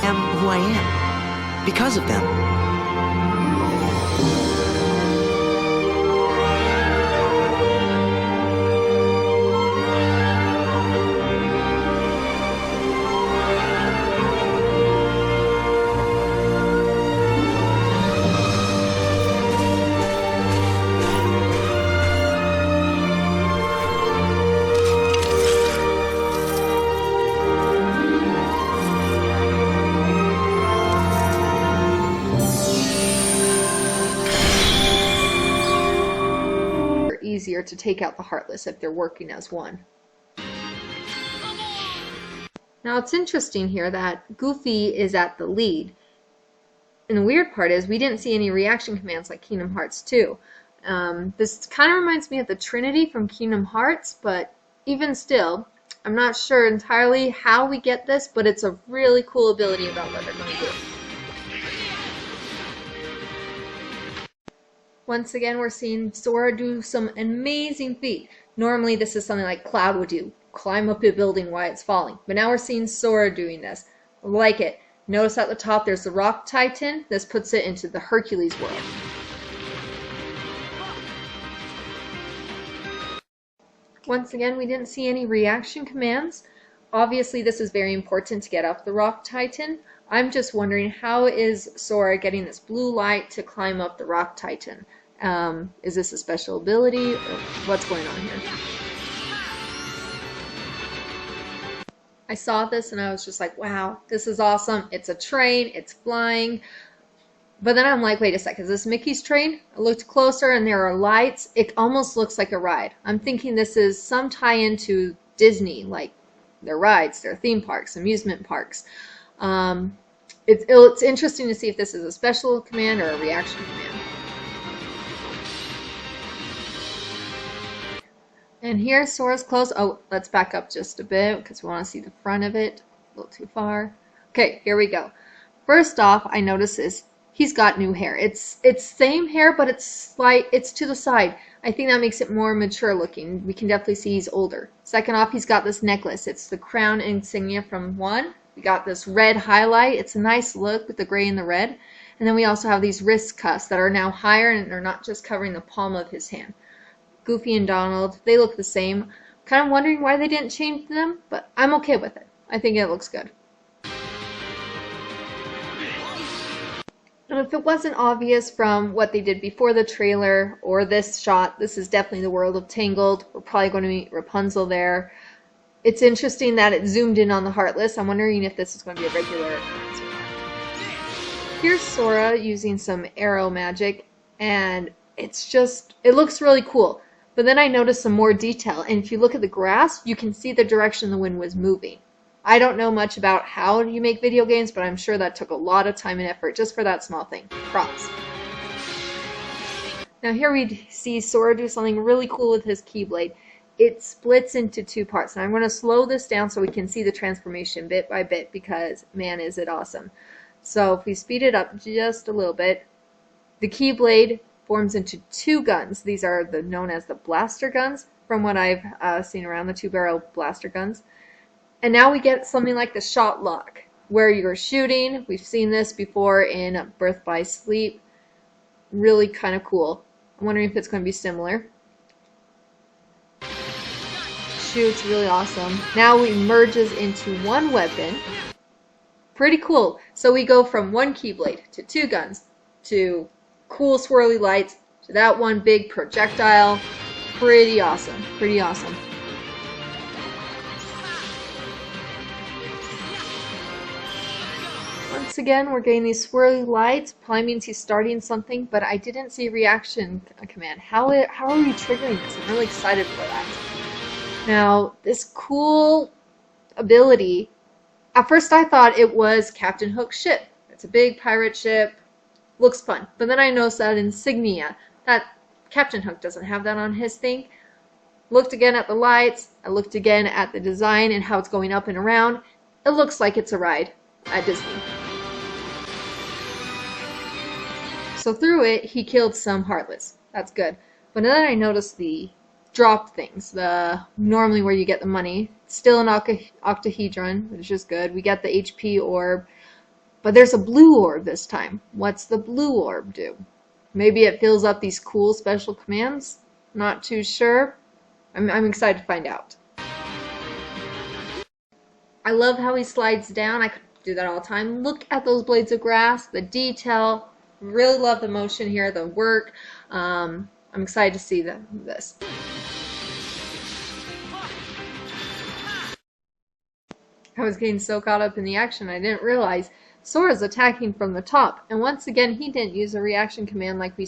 am who I am. Because of them. Easier to take out the Heartless if they're working as one. Now it's interesting here that Goofy is at the lead. And the weird part is we didn't see any reaction commands like Kingdom Hearts 2. This kind of reminds me of the Trinity from Kingdom Hearts, but even still, I'm not sure entirely how we get this, but it's a really cool ability about what they're going to do. Once again, we're seeing Sora do some amazing feat. Normally, this is something like Cloud would do, climb up a building while it's falling. But now we're seeing Sora doing this. I like it. Notice at the top there's the Rock Titan. This puts it into the Hercules world. Once again, we didn't see any reaction commands. Obviously, this is very important to get off the Rock Titan. I'm just wondering, how is Sora getting this blue light to climb up the Rock Titan? Is this a special ability, or what's going on here? I saw this and I was just like, wow, this is awesome. It's a train, it's flying. But then I'm like, wait a second, is this Mickey's train? I looked closer and there are lights. It almost looks like a ride. I'm thinking this is some tie-in to Disney, like their rides, their theme parks, amusement parks. It's interesting to see if this is a special command or a reaction command. And here's Sora's clothes. Oh, let's back up just a bit because we want to see the front of it. A little too far. Okay, here we go. First off, I notice is he's got new hair. It's same hair, but it's to the side. I think that makes it more mature looking. We can definitely see he's older. Second off, he's got this necklace. It's the crown insignia from 1. We got this red highlight. It's a nice look with the gray and the red. And then we also have these wrist cuffs that are now higher and they're not just covering the palm of his hand. Goofy and Donald, they look the same. Kind of wondering why they didn't change them, but I'm okay with it. I think it looks good. And if it wasn't obvious from what they did before the trailer or this shot, this is definitely the world of Tangled. We're probably going to meet Rapunzel there. It's interesting that it zoomed in on the Heartless. I'm wondering if this is going to be a regular occurrence. Here's Sora using some arrow magic, and it looks really cool. But then I noticed some more detail, and if you look at the grass, you can see the direction the wind was moving. I don't know much about how you make video games, but I'm sure that took a lot of time and effort just for that small thing. Props. Now here we see Sora do something really cool with his Keyblade. It splits into 2 parts, and I'm going to slow this down so we can see the transformation bit by bit because, man, is it awesome. So if we speed it up just a little bit, the Keyblade forms into 2 guns. These are known as the blaster guns from what I've seen around, the 2-barrel blaster guns. And now we get something like the shot lock, where you're shooting. We've seen this before in Birth by Sleep. Really kind of cool. I'm wondering if it's going to be similar. Shoots, really awesome. Now it merges into 1 weapon. Pretty cool. So we go from 1 Keyblade to 2 guns to cool swirly lights to that 1 big projectile. Pretty awesome. Pretty awesome. Once again, we're getting these swirly lights. Probably means he's starting something, but I didn't see a reaction command. How are we triggering this? I'm really excited for that. Now, this cool ability, at first I thought it was Captain Hook's ship. It's a big pirate ship. Looks fun. But then I noticed that insignia, that Captain Hook doesn't have that on his thing. Looked again at the lights. I looked again at the design and how it's going up and around. It looks like it's a ride at Disney. So through it, he killed some Heartless. That's good. But then I noticed the drop things, normally where you get the money. Still an octahedron, which is good. We get the HP orb. But there's a blue orb this time. What's the blue orb do? Maybe it fills up these cool special commands? Not too sure. I'm excited to find out. I love how he slides down. I could do that all the time. Look at those blades of grass, the detail. Really love the motion here, the work. I'm excited to see this. I was getting so caught up in the action I didn't realize Sora's attacking from the top. And once again, he didn't use a reaction command like we